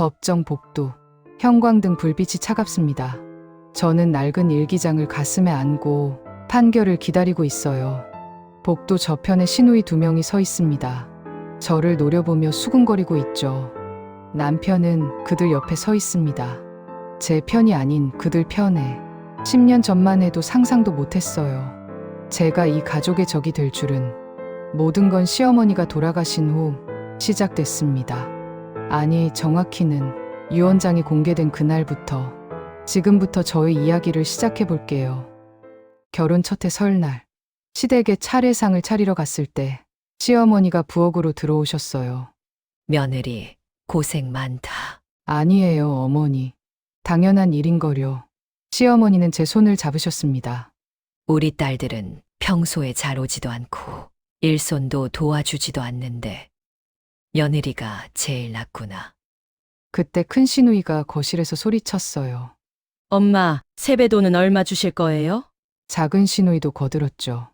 법정 복도, 형광등 불빛이 차갑습니다. 저는 낡은 일기장을 가슴에 안고 판결을 기다리고 있어요. 복도 저편에 시누이 2명이 서 있습니다. 저를 노려보며 수군거리고 있죠. 남편은 그들 옆에 서 있습니다. 제 편이 아닌 그들 편에. 10년 전만 해도 상상도 못했어요. 제가 이 가족의 적이 될 줄은. 모든 건 시어머니가 돌아가신 후 시작됐습니다. 아니, 정확히는 유언장이 공개된 그날부터. 지금부터 저의 이야기를 시작해 볼게요. 결혼 첫해 설날, 시댁에 차례상을 차리러 갔을 때 시어머니가 부엌으로 들어오셨어요. 며느리, 고생 많다. 아니에요, 어머니. 당연한 일인걸요. 시어머니는 제 손을 잡으셨습니다. 우리 딸들은 평소에 잘 오지도 않고 일손도 도와주지도 않는데 며느리가 제일 낫구나. 그때 큰 시누이가 거실에서 소리쳤어요. 엄마, 세배돈은 얼마 주실 거예요? 작은 시누이도 거들었죠.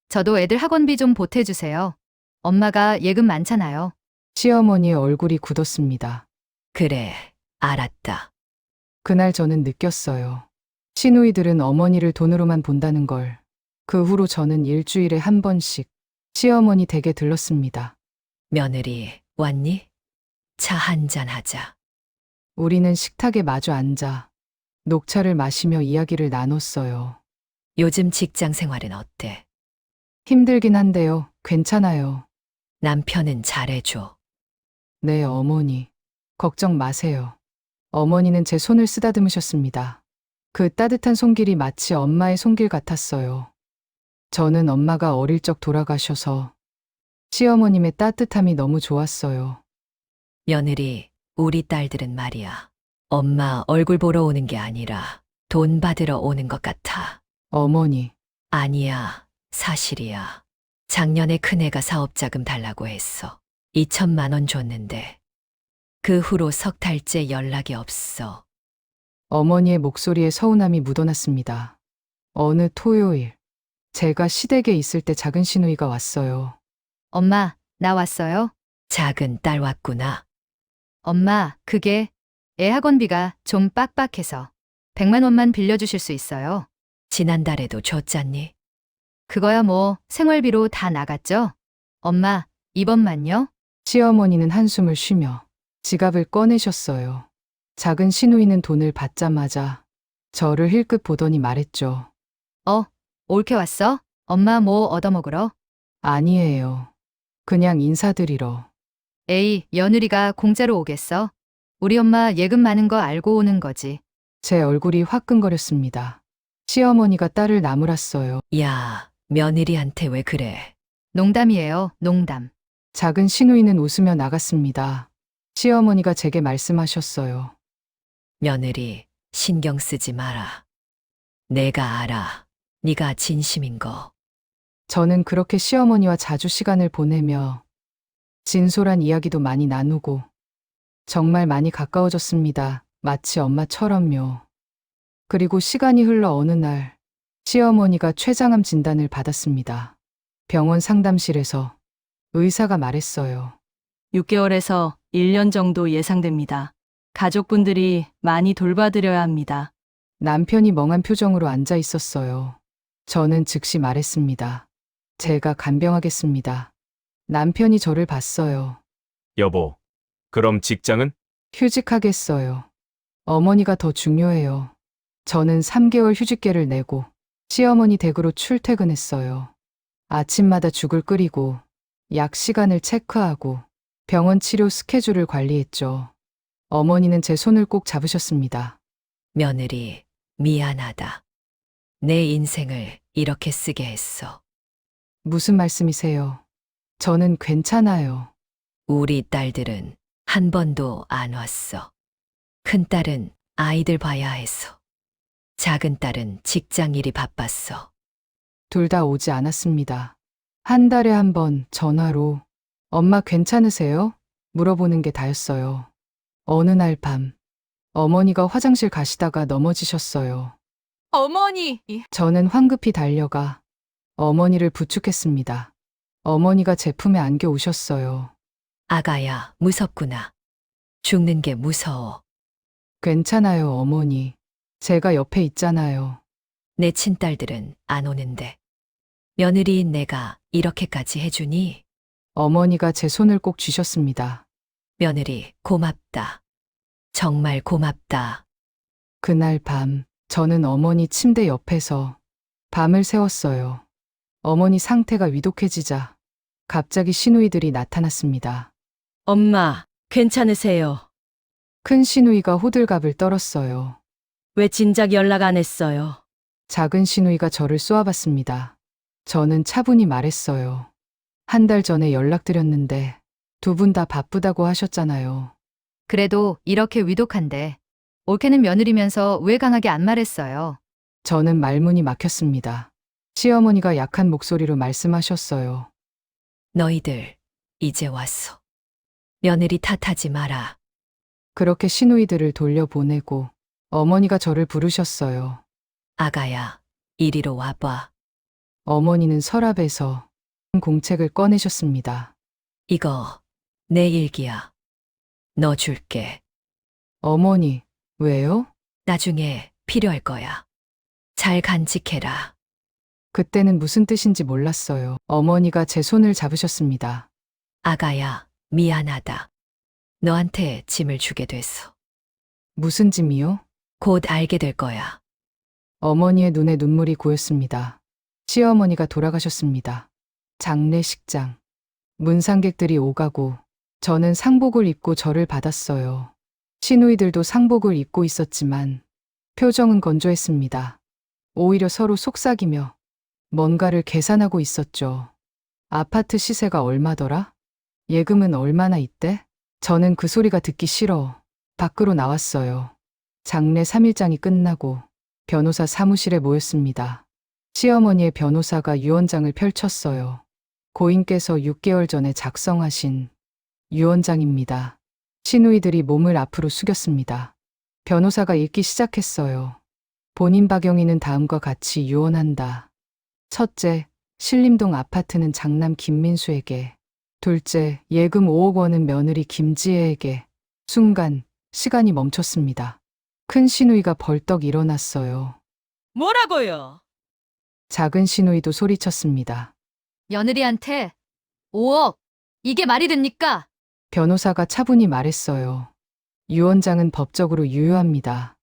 저도 애들 학원비 좀 보태주세요. 엄마가 예금 많잖아요. 시어머니의 얼굴이 굳었습니다. 그래, 알았다. 그날 저는 느꼈어요. 시누이들은 어머니를 돈으로만 본다는 걸. 그 후로 저는 일주일에 한 번씩 시어머니 댁에 들렀습니다. 며느리, 왔니? 차 한잔 하자. 우리는 식탁에 마주 앉아 녹차를 마시며 이야기를 나눴어요. 요즘 직장 생활은 어때? 힘들긴 한데요. 괜찮아요. 남편은 잘해줘. 네, 어머니. 걱정 마세요. 어머니는 제 손을 쓰다듬으셨습니다. 그 따뜻한 손길이 마치 엄마의 손길 같았어요. 저는 엄마가 어릴 적 돌아가셔서 시어머님의 따뜻함이 너무 좋았어요. 며느리, 우리 딸들은 말이야. 엄마 얼굴 보러 오는 게 아니라 돈 받으러 오는 것 같아. 어머니, 아니야, 사실이야. 작년에 큰애가 사업자금 달라고 했어. 2천만 원 줬는데 그 후로 석 달째 연락이 없어. 어머니의 목소리에 서운함이 묻어났습니다. 어느 토요일, 제가 시댁에 있을 때 작은 시누이가 왔어요. 엄마, 나 왔어요? 작은 딸 왔구나. 엄마, 그게 애 학원비가 좀 빡빡해서 100만 원만 빌려주실 수 있어요? 지난달에도 줬잖니? 그거야 뭐 생활비로 다 나갔죠? 엄마, 이번만요? 시어머니는 한숨을 쉬며 지갑을 꺼내셨어요. 작은 시누이는 돈을 받자마자 저를 힐끗 보더니 말했죠. 올케 왔어? 엄마 뭐 얻어먹으러? 아니에요. 그냥 인사드리러. 에이, 며느리가 공짜로 오겠어? 우리 엄마 예금 많은 거 알고 오는 거지. 제 얼굴이 화끈거렸습니다. 시어머니가 딸을 나무랐어요. 야, 며느리한테 왜 그래? 농담이에요, 농담. 작은 시누이는 웃으며 나갔습니다. 시어머니가 제게 말씀하셨어요. 며느리, 신경 쓰지 마라. 내가 알아. 네가 진심인 거. 저는 그렇게 시어머니와 자주 시간을 보내며 진솔한 이야기도 많이 나누고 정말 많이 가까워졌습니다. 마치 엄마처럼요. 그리고 시간이 흘러 어느 날 시어머니가 췌장암 진단을 받았습니다. 병원 상담실에서 의사가 말했어요. 6개월에서 1년 정도 예상됩니다. 가족분들이 많이 돌봐드려야 합니다. 남편이 멍한 표정으로 앉아 있었어요. 저는 즉시 말했습니다. 제가 간병하겠습니다. 남편이 저를 봤어요. 여보, 그럼 직장은? 휴직하겠어요. 어머니가 더 중요해요. 저는 3개월 휴직계를 내고 시어머니 댁으로 출퇴근했어요. 아침마다 죽을 끓이고 약 시간을 체크하고 병원 치료 스케줄을 관리했죠. 어머니는 제 손을 꼭 잡으셨습니다. 며느리, 미안하다. 내 인생을 이렇게 쓰게 했어. 무슨 말씀이세요? 저는 괜찮아요. 우리 딸들은 한 번도 안 왔어. 큰 딸은 아이들 봐야 해서. 작은 딸은 직장 일이 바빴어. 둘 다 오지 않았습니다. 한 달에 한 번 전화로 엄마 괜찮으세요? 물어보는 게 다였어요. 어느 날 밤 어머니가 화장실 가시다가 넘어지셨어요. 어머니! 저는 황급히 달려가 어머니를 부축했습니다. 어머니가 제 품에 안겨 오셨어요. 아가야, 무섭구나. 죽는 게 무서워. 괜찮아요, 어머니. 제가 옆에 있잖아요. 내 친딸들은 안 오는데. 며느리인 내가 이렇게까지 해주니? 어머니가 제 손을 꼭 쥐셨습니다. 며느리, 고맙다. 정말 고맙다. 그날 밤, 저는 어머니 침대 옆에서 밤을 새웠어요. 어머니 상태가 위독해지자 갑자기 시누이들이 나타났습니다. 엄마, 괜찮으세요? 큰 시누이가 호들갑을 떨었어요. 왜 진작 연락 안 했어요? 작은 시누이가 저를 쏘아봤습니다. 저는 차분히 말했어요. 한 달 전에 연락드렸는데 두 분 다 바쁘다고 하셨잖아요. 그래도 이렇게 위독한데 옳게는 며느리면서 왜 강하게 안 말했어요? 저는 말문이 막혔습니다. 시어머니가 약한 목소리로 말씀하셨어요. 너희들, 이제 왔어. 며느리 탓하지 마라. 그렇게 시누이들을 돌려보내고 어머니가 저를 부르셨어요. 아가야, 이리로 와봐. 어머니는 서랍에서 공책을 꺼내셨습니다. 이거 내 일기야. 너 줄게. 어머니, 왜요? 나중에 필요할 거야. 잘 간직해라. 그때는 무슨 뜻인지 몰랐어요. 어머니가 제 손을 잡으셨습니다. 아가야, 미안하다. 너한테 짐을 주게 됐어. 무슨 짐이요? 곧 알게 될 거야. 어머니의 눈에 눈물이 고였습니다. 시어머니가 돌아가셨습니다. 장례식장. 문상객들이 오가고 저는 상복을 입고 절을 받았어요. 시누이들도 상복을 입고 있었지만 표정은 건조했습니다. 오히려 서로 속삭이며 뭔가를 계산하고 있었죠. 아파트 시세가 얼마더라? 예금은 얼마나 있대? 저는 그 소리가 듣기 싫어 밖으로 나왔어요. 장례 3일장이 끝나고 변호사 사무실에 모였습니다. 시어머니의 변호사가 유언장을 펼쳤어요. 고인께서 6개월 전에 작성하신 유언장입니다. 시누이들이 몸을 앞으로 숙였습니다. 변호사가 읽기 시작했어요. 본인 박영희는 다음과 같이 유언한다. 첫째, 신림동 아파트는 장남 김민수에게. 둘째, 예금 5억 원은 며느리 김지혜에게. 순간 시간이 멈췄습니다. 큰 시누이가 벌떡 일어났어요. 뭐라고요? 작은 시누이도 소리쳤습니다. 며느리한테 5억! 이게 말이 됩니까? 변호사가 차분히 말했어요. 유언장은 법적으로 유효합니다.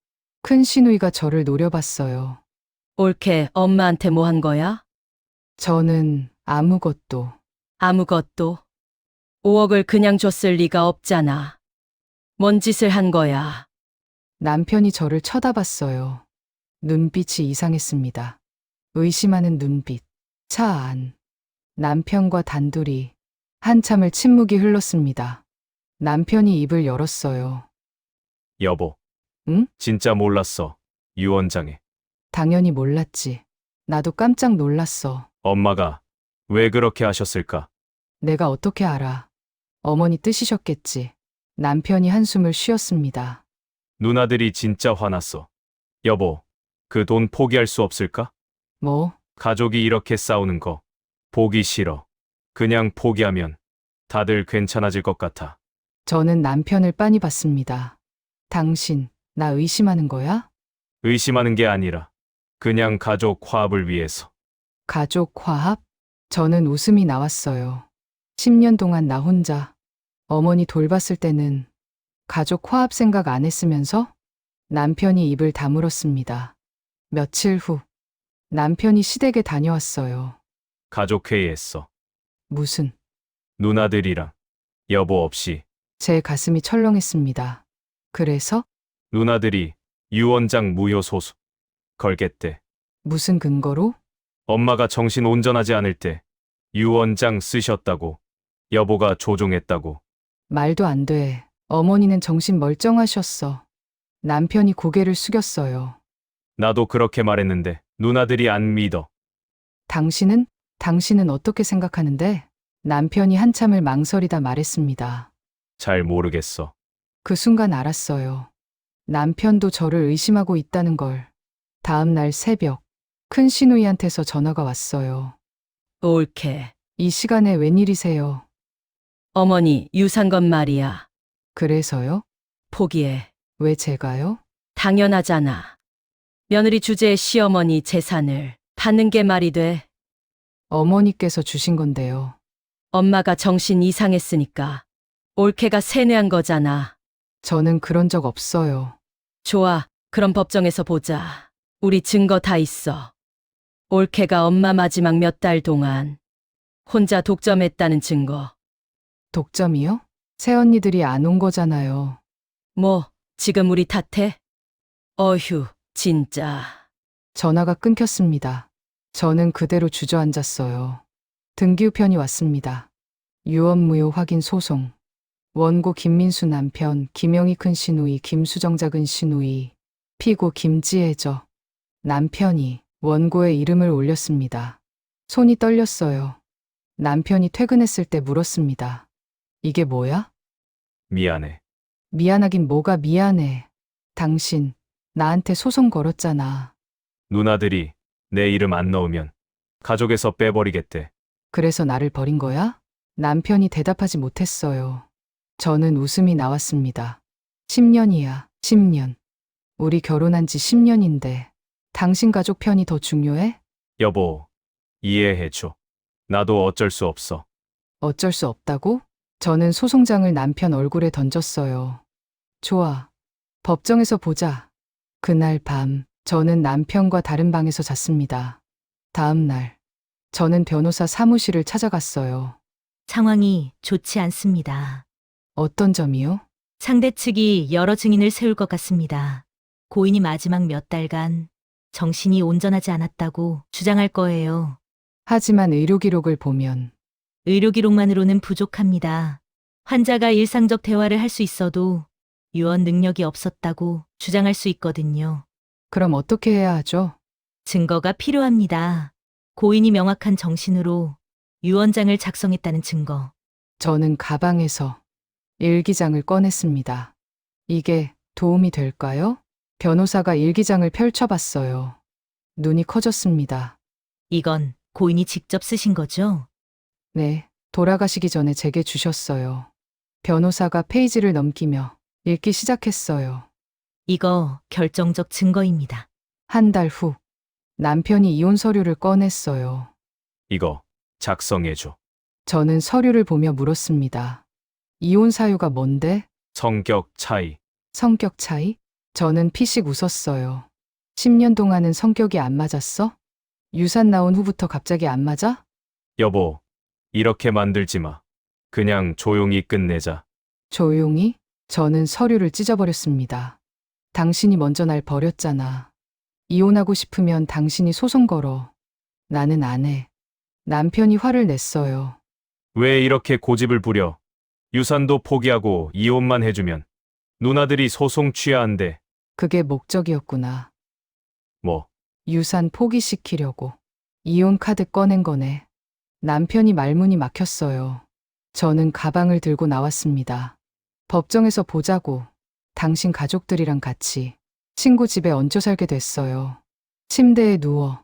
큰 시누이가 저를 노려봤어요. 옳게 엄마한테 뭐 한 거야? 저는 아무것도. 아무것도. 5억을 그냥 줬을 리가 없잖아. 뭔 짓을 한 거야? 남편이 저를 쳐다봤어요. 눈빛이 이상했습니다. 의심하는 눈빛. 차 안. 남편과 단둘이 한참을 침묵이 흘렀습니다. 남편이 입을 열었어요. 여보. 응? 진짜 몰랐어. 유언장에. 당연히 몰랐지. 나도 깜짝 놀랐어. 엄마가 왜 그렇게 하셨을까? 내가 어떻게 알아. 어머니 뜻이셨겠지. 남편이 한숨을 쉬었습니다. 누나들이 진짜 화났어. 여보, 그 돈 포기할 수 없을까? 뭐? 가족이 이렇게 싸우는 거 보기 싫어. 그냥 포기하면 다들 괜찮아질 것 같아. 저는 남편을 빤히 봤습니다. 당신, 나 의심하는 거야? 의심하는 게 아니라 그냥 가족 화합을 위해서. 가족 화합? 저는 웃음이 나왔어요. 10년 동안 나 혼자 어머니 돌봤을 때는 가족 화합 생각 안 했으면서 남편이 입을 다물었습니다. 며칠 후 남편이 시댁에 다녀왔어요. 가족회의했어. 무슨? 누나들이랑 여보 없이. 제 가슴이 철렁했습니다. 그래서? 누나들이 유언장 무효 소수 걸겠대. 무슨 근거로? 엄마가 정신 온전하지 않을 때 유언장 쓰셨다고. 여보가 조종했다고. 말도 안 돼. 어머니는 정신 멀쩡하셨어. 남편이 고개를 숙였어요. 나도 그렇게 말했는데 누나들이 안 믿어. 당신은 어떻게 생각하는데? 남편이 한참을 망설이다 말했습니다. 잘 모르겠어. 그 순간 알았어요. 남편도 저를 의심하고 있다는 걸. 다음 날 새벽, 큰 시누이한테서 전화가 왔어요. 옳게. 이 시간에 웬일이세요? 어머니 유산건 말이야. 그래서요? 포기해. 왜 제가요? 당연하잖아. 며느리 주제의 시어머니 재산을 받는 게 말이 돼. 어머니께서 주신 건데요. 엄마가 정신 이상했으니까 올케가 세뇌한 거잖아. 저는 그런 적 없어요. 좋아. 그럼 법정에서 보자. 우리 증거 다 있어. 올케가 엄마 마지막 몇 달 동안 혼자 독점했다는 증거. 독점이요? 새언니들이 안 온 거잖아요. 뭐, 지금 우리 탓해? 어휴, 진짜. 전화가 끊겼습니다. 저는 그대로 주저앉았어요. 등기우편이 왔습니다. 유언무효 확인 소송. 원고 김민수 남편, 김영희 큰 시누이, 김수정 작은 시누이, 피고 김지혜죠. 남편이 원고에 이름을 올렸습니다. 손이 떨렸어요. 남편이 퇴근했을 때 물었습니다. 이게 뭐야? 미안해. 미안하긴 뭐가 미안해. 당신, 나한테 소송 걸었잖아. 누나들이 내 이름 안 넣으면 가족에서 빼버리겠대. 그래서 나를 버린 거야? 남편이 대답하지 못했어요. 저는 웃음이 나왔습니다. 10년이야, 10년. 우리 결혼한 지 10년인데 당신 가족 편이 더 중요해? 여보, 이해해줘. 나도 어쩔 수 없어. 어쩔 수 없다고? 저는 소송장을 남편 얼굴에 던졌어요. 좋아. 법정에서 보자. 그날 밤, 저는 남편과 다른 방에서 잤습니다. 다음 날, 저는 변호사 사무실을 찾아갔어요. 상황이 좋지 않습니다. 어떤 점이요? 상대 측이 여러 증인을 세울 것 같습니다. 고인이 마지막 몇 달간 정신이 온전하지 않았다고 주장할 거예요. 하지만 의료 기록을 보면 의료 기록만으로는 부족합니다. 환자가 일상적 대화를 할 수 있어도 유언 능력이 없었다고 주장할 수 있거든요. 그럼 어떻게 해야 하죠? 증거가 필요합니다. 고인이 명확한 정신으로 유언장을 작성했다는 증거. 저는 가방에서 일기장을 꺼냈습니다. 이게 도움이 될까요? 변호사가 일기장을 펼쳐봤어요. 눈이 커졌습니다. 이건 고인이 직접 쓰신 거죠? 네, 돌아가시기 전에 제게 주셨어요. 변호사가 페이지를 넘기며 읽기 시작했어요. 이거 결정적 증거입니다. 한 달 후, 남편이 이혼 서류를 꺼냈어요. 이거 작성해줘. 저는 서류를 보며 물었습니다. 이혼 사유가 뭔데? 성격 차이. 성격 차이? 저는 피식 웃었어요. 10년 동안은 성격이 안 맞았어? 유산 나온 후부터 갑자기 안 맞아? 여보, 이렇게 만들지 마. 그냥 조용히 끝내자. 조용히? 저는 서류를 찢어버렸습니다. 당신이 먼저 날 버렸잖아. 이혼하고 싶으면 당신이 소송 걸어. 나는 안 해. 남편이 화를 냈어요. 왜 이렇게 고집을 부려? 유산도 포기하고 이혼만 해주면 누나들이 소송 취하한대. 그게 목적이었구나. 뭐, 유산 포기시키려고. 이혼 카드 꺼낸 거네. 남편이 말문이 막혔어요. 저는 가방을 들고 나왔습니다. 법정에서 보자고. 당신 가족들이랑 같이 친구 집에 얹혀 살게 됐어요. 침대에 누워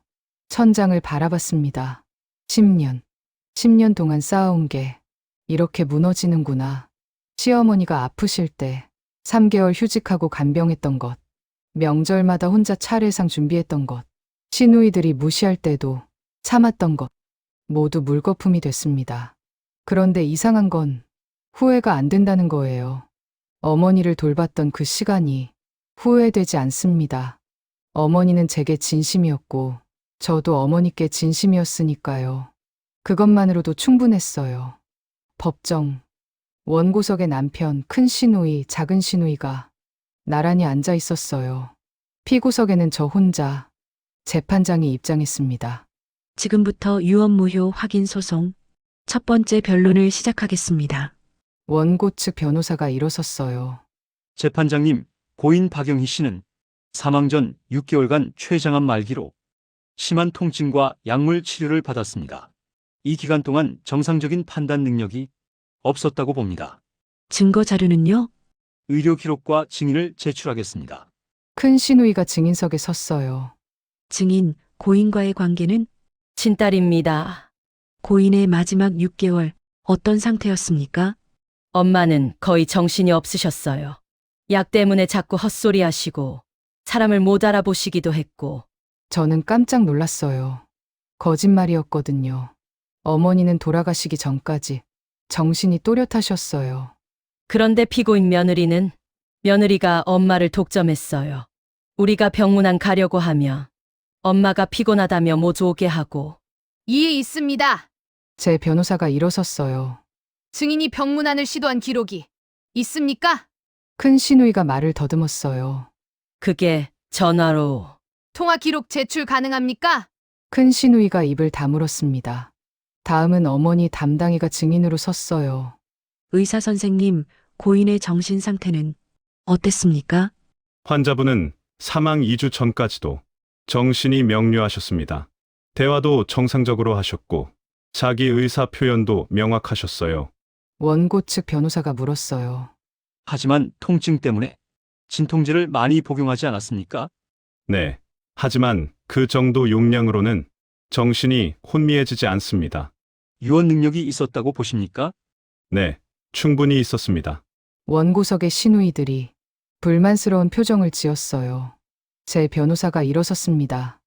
천장을 바라봤습니다. 10년 동안 쌓아온 게 이렇게 무너지는구나. 시어머니가 아프실 때 3개월 휴직하고 간병했던 것, 명절마다 혼자 차례상 준비했던 것, 시누이들이 무시할 때도 참았던 것, 모두 물거품이 됐습니다. 그런데 이상한 건 후회가 안 된다는 거예요. 어머니를 돌봤던 그 시간이 후회되지 않습니다. 어머니는 제게 진심이었고, 저도 어머니께 진심이었으니까요. 그것만으로도 충분했어요. 법정. 원고석의 남편, 큰 시누이, 작은 시누이가 나란히 앉아 있었어요. 피고석에는 저 혼자, 재판장이 입장했습니다. 지금부터 유언무효 확인 소송 첫 번째 변론을 시작하겠습니다. 원고 측 변호사가 일어섰어요. 재판장님, 고인 박영희 씨는 사망 전 6개월간 췌장암 말기로 심한 통증과 약물 치료를 받았습니다. 이 기간 동안 정상적인 판단 능력이 없었다고 봅니다. 증거 자료는요? 의료 기록과 증인을 제출하겠습니다. 큰 시누이가 증인석에 섰어요. 증인, 고인과의 관계는 친딸입니다. 고인의 마지막 6개월 어떤 상태였습니까? 엄마는 거의 정신이 없으셨어요. 약 때문에 자꾸 헛소리 하시고 사람을 못 알아보시기도 했고 저는 깜짝 놀랐어요. 거짓말이었거든요. 어머니는 돌아가시기 전까지 정신이 또렷하셨어요. 그런데 피고인 며느리는 며느리가 엄마를 독점했어요. 우리가 병문안 가려고 하며 엄마가 피곤하다며 못 오게 하고 이에 있습니다. 제 변호사가 일어섰어요. 증인이 병문안을 시도한 기록이 있습니까? 큰 시누이가 말을 더듬었어요. 그게 전화로 통화 기록 제출 가능합니까? 큰 시누이가 입을 다물었습니다. 다음은 어머니 담당이가 증인으로 섰어요. 의사 선생님, 고인의 정신 상태는 어땠습니까? 환자분은 사망 2주 전까지도 정신이 명료하셨습니다. 대화도 정상적으로 하셨고 자기 의사 표현도 명확하셨어요. 원고 측 변호사가 물었어요. 하지만 통증 때문에 진통제를 많이 복용하지 않았습니까? 네. 하지만 그 정도 용량으로는 정신이 혼미해지지 않습니다. 유언 능력이 있었다고 보십니까? 네. 충분히 있었습니다. 원고석의 시누이들이 불만스러운 표정을 지었어요. 제 변호사가 일어섰습니다.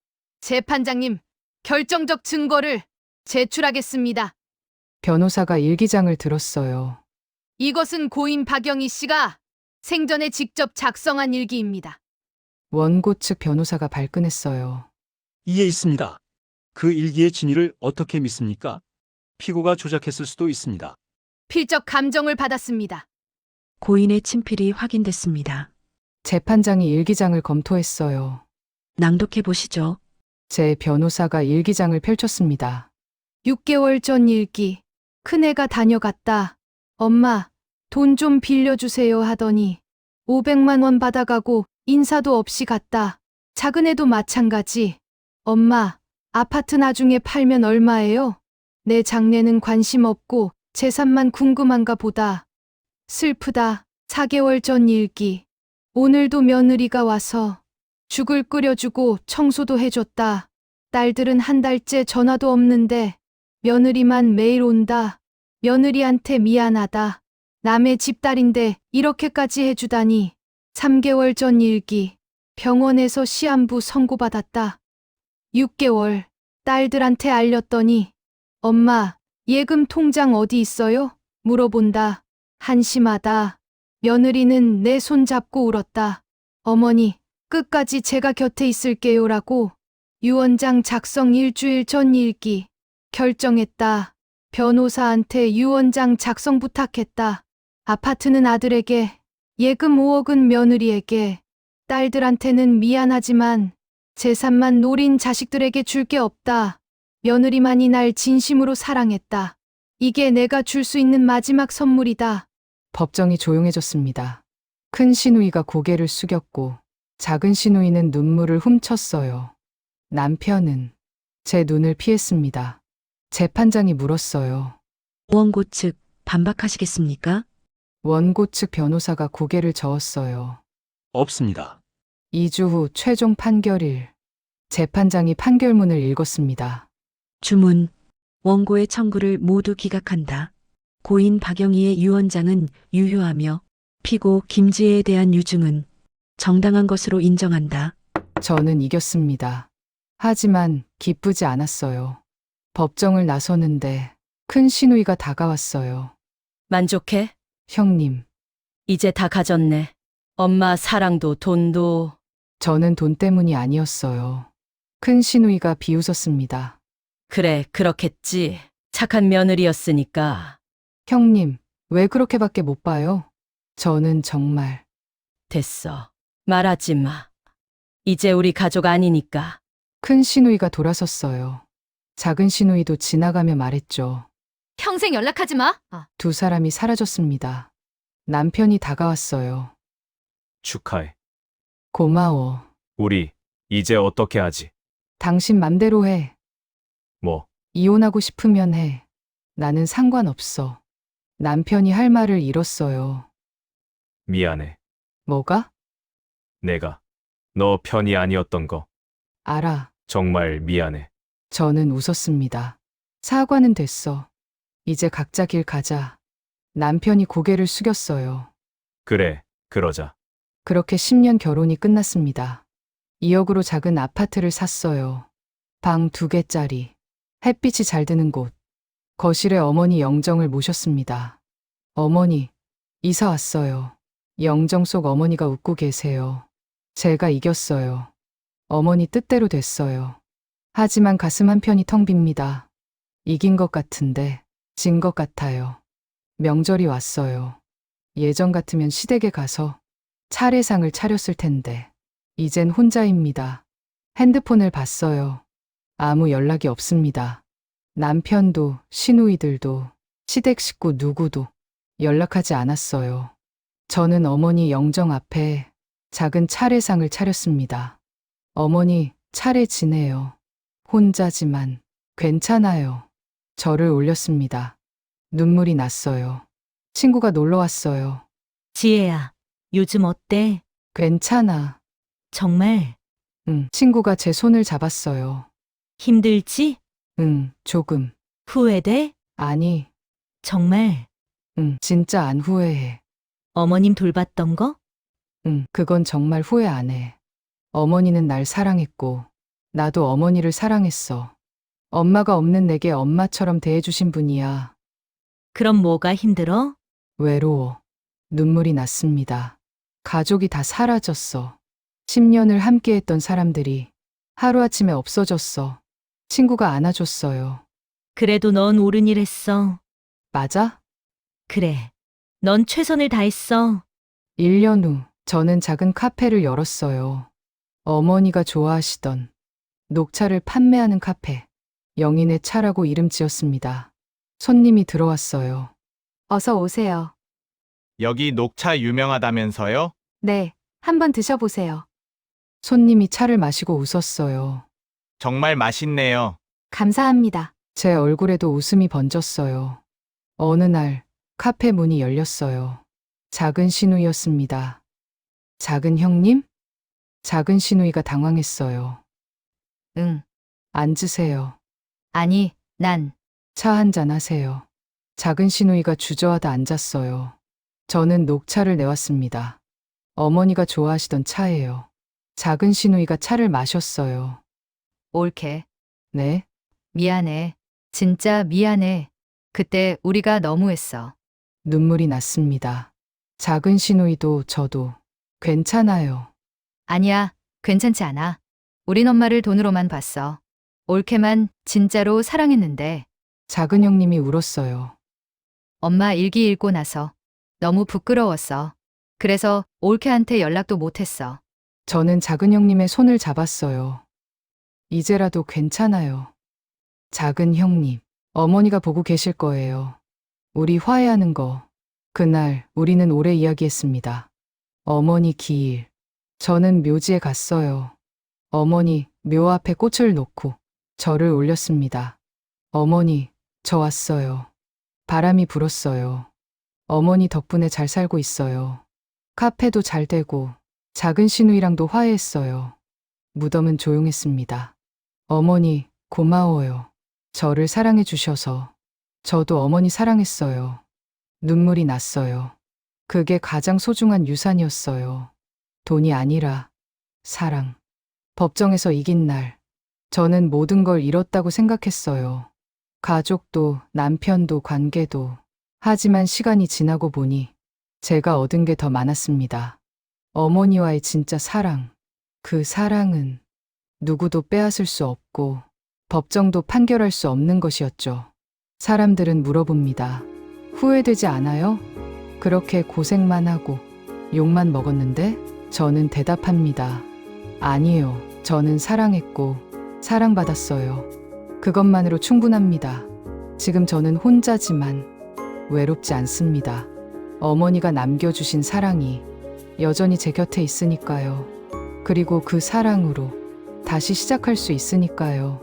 재판장님, 결정적 증거를 제출하겠습니다. 변호사가 일기장을 들었어요. 이것은 고인 박영희 씨가 생전에 직접 작성한 일기입니다. 원고 측 변호사가 발끈했어요. 이에 있습니다. 그 일기의 진위를 어떻게 믿습니까? 피고가 조작했을 수도 있습니다. 필적 감정을 받았습니다. 고인의 친필이 확인됐습니다. 재판장이 일기장을 검토했어요. 낭독해 보시죠. 제 변호사가 일기장을 펼쳤습니다. 6개월 전 일기. 큰애가 다녀갔다. 엄마, 돈 좀 빌려주세요 하더니 500만 원 받아가고 인사도 없이 갔다. 작은애도 마찬가지. 엄마, 아파트 나중에 팔면 얼마예요? 내 장래는 관심 없고 재산만 궁금한가 보다. 슬프다. 4개월 전 일기. 오늘도 며느리가 와서 죽을 끓여주고 청소도 해줬다. 딸들은 한 달째 전화도 없는데 며느리만 매일 온다. 며느리한테 미안하다. 남의 집딸인데 이렇게까지 해주다니. 3개월 전 일기. 병원에서 시한부 선고받았다. 6개월. 딸들한테 알렸더니 엄마, 예금 통장 어디 있어요? 물어본다. 한심하다. 며느리는 내 손 잡고 울었다. 어머니, 끝까지 제가 곁에 있을게요라고. 유언장 작성 일주일 전 일기. 결정했다. 변호사한테 유언장 작성 부탁했다. 아파트는 아들에게, 예금 5억은 며느리에게, 딸들한테는 미안하지만 재산만 노린 자식들에게 줄 게 없다. 며느리만이 날 진심으로 사랑했다. 이게 내가 줄 수 있는 마지막 선물이다. 법정이 조용해졌습니다. 큰 시누이가 고개를 숙였고 작은 시누이는 눈물을 훔쳤어요. 남편은 제 눈을 피했습니다. 재판장이 물었어요. 원고 측 반박하시겠습니까? 원고 측 변호사가 고개를 저었어요. 없습니다. 2주 후 최종 판결일. 재판장이 판결문을 읽었습니다. 주문. 원고의 청구를 모두 기각한다. 고인 박영희의 유언장은 유효하며 피고 김지혜에 대한 유증은 정당한 것으로 인정한다. 저는 이겼습니다. 하지만 기쁘지 않았어요. 법정을 나서는데 큰 시누이가 다가왔어요. 만족해? 형님, 이제 다 가졌네. 엄마 사랑도 돈도. 저는 돈 때문이 아니었어요. 큰 시누이가 비웃었습니다. 그래, 그렇겠지. 착한 며느리였으니까. 형님, 왜 그렇게밖에 못 봐요? 저는 정말 됐어. 말하지 마. 이제 우리 가족 아니니까. 큰 시누이가 돌아섰어요. 작은 시누이도 지나가며 말했죠. 평생 연락하지 마. 두 사람이 사라졌습니다. 남편이 다가왔어요. 축하해. 고마워. 우리 이제 어떻게 하지? 당신 맘대로 해. 뭐, 이혼하고 싶으면 해. 나는 상관없어. 남편이 할 말을 잃었어요. 미안해. 뭐가? 내가 너 편이 아니었던 거 알아. 정말 미안해. 저는 웃었습니다. 사과는 됐어. 이제 각자 길 가자. 남편이 고개를 숙였어요. 그래, 그러자. 그렇게 10년 결혼이 끝났습니다. 2억으로 작은 아파트를 샀어요. 방 2개짜리. 햇빛이 잘 드는 곳. 거실에 어머니 영정을 모셨습니다. 어머니, 이사 왔어요. 영정 속 어머니가 웃고 계세요. 제가 이겼어요. 어머니 뜻대로 됐어요. 하지만 가슴 한편이 텅 빕니다. 이긴 것 같은데 진 것 같아요. 명절이 왔어요. 예전 같으면 시댁에 가서 차례상을 차렸을 텐데 이젠 혼자입니다. 핸드폰을 봤어요. 아무 연락이 없습니다. 남편도 시누이들도 시댁 식구 누구도 연락하지 않았어요. 저는 어머니 영정 앞에 작은 차례상을 차렸습니다. 어머니 차례 지내요. 혼자지만 괜찮아요. 절을 올렸습니다. 눈물이 났어요. 친구가 놀러 왔어요. 지혜야, 요즘 어때? 괜찮아. 정말 응. 친구가 제 손을 잡았어요. 힘들지? 응, 조금. 후회돼? 아니, 정말 응, 진짜 안 후회해. 어머님 돌봤던 거? 응, 그건 정말 후회 안 해. 어머니는 날 사랑했고, 나도 어머니를 사랑했어. 엄마가 없는 내게 엄마처럼 대해주신 분이야. 그럼 뭐가 힘들어? 외로워. 눈물이 났습니다. 가족이 다 사라졌어. 10년을 함께했던 사람들이 하루아침에 없어졌어. 친구가 안아줬어요. 그래도 넌 옳은 일 했어. 맞아? 그래. 넌 최선을 다했어. 1년 후, 저는 작은 카페를 열었어요. 어머니가 좋아하시던 녹차를 판매하는 카페. 영인의 차라고 이름 지었습니다. 손님이 들어왔어요. 어서 오세요. 여기 녹차 유명하다면서요? 네, 한번 드셔보세요. 손님이 차를 마시고 웃었어요. 정말 맛있네요. 감사합니다. 제 얼굴에도 웃음이 번졌어요. 어느 날 카페 문이 열렸어요. 작은 시누이였습니다. 작은 형님? 작은 시누이가 당황했어요. 응. 앉으세요. 아니, 난 차 한잔 하세요. 작은 시누이가 주저하다 앉았어요. 저는 녹차를 내왔습니다. 어머니가 좋아하시던 차예요. 작은 시누이가 차를 마셨어요. 옳게. 네? 미안해. 진짜 미안해. 그때 우리가 너무했어. 눈물이 났습니다. 작은 시누이도 저도 괜찮아요. 아니야, 괜찮지 않아. 우린 엄마를 돈으로만 봤어. 옳게만 진짜로 사랑했는데 작은 형님이 울었어요. 엄마 일기 읽고 나서 너무 부끄러웠어. 그래서 옳게한테 연락도 못했어. 저는 작은 형님의 손을 잡았어요. 이제라도 괜찮아요. 작은 형님, 어머니가 보고 계실 거예요. 우리 화해하는 거. 그날 우리는 오래 이야기했습니다. 어머니 기일. 저는 묘지에 갔어요. 어머니 묘 앞에 꽃을 놓고 절을 올렸습니다. 어머니, 저 왔어요. 바람이 불었어요. 어머니 덕분에 잘 살고 있어요. 카페도 잘 되고 작은 시누이랑도 화해했어요. 무덤은 조용했습니다. 어머니, 고마워요. 저를 사랑해 주셔서. 저도 어머니 사랑했어요. 눈물이 났어요. 그게 가장 소중한 유산이었어요. 돈이 아니라 사랑. 법정에서 이긴 날, 저는 모든 걸 잃었다고 생각했어요. 가족도, 남편도, 관계도. 하지만 시간이 지나고 보니 제가 얻은 게 더 많았습니다. 어머니와의 진짜 사랑. 그 사랑은 누구도 빼앗을 수 없고 법정도 판결할 수 없는 것이었죠. 사람들은 물어봅니다. 후회되지 않아요? 그렇게 고생만 하고 욕만 먹었는데? 저는 대답합니다. 아니요. 저는 사랑했고 사랑받았어요. 그것만으로 충분합니다. 지금 저는 혼자지만 외롭지 않습니다. 어머니가 남겨주신 사랑이 여전히 제 곁에 있으니까요. 그리고 그 사랑으로 다시 시작할 수 있으니까요.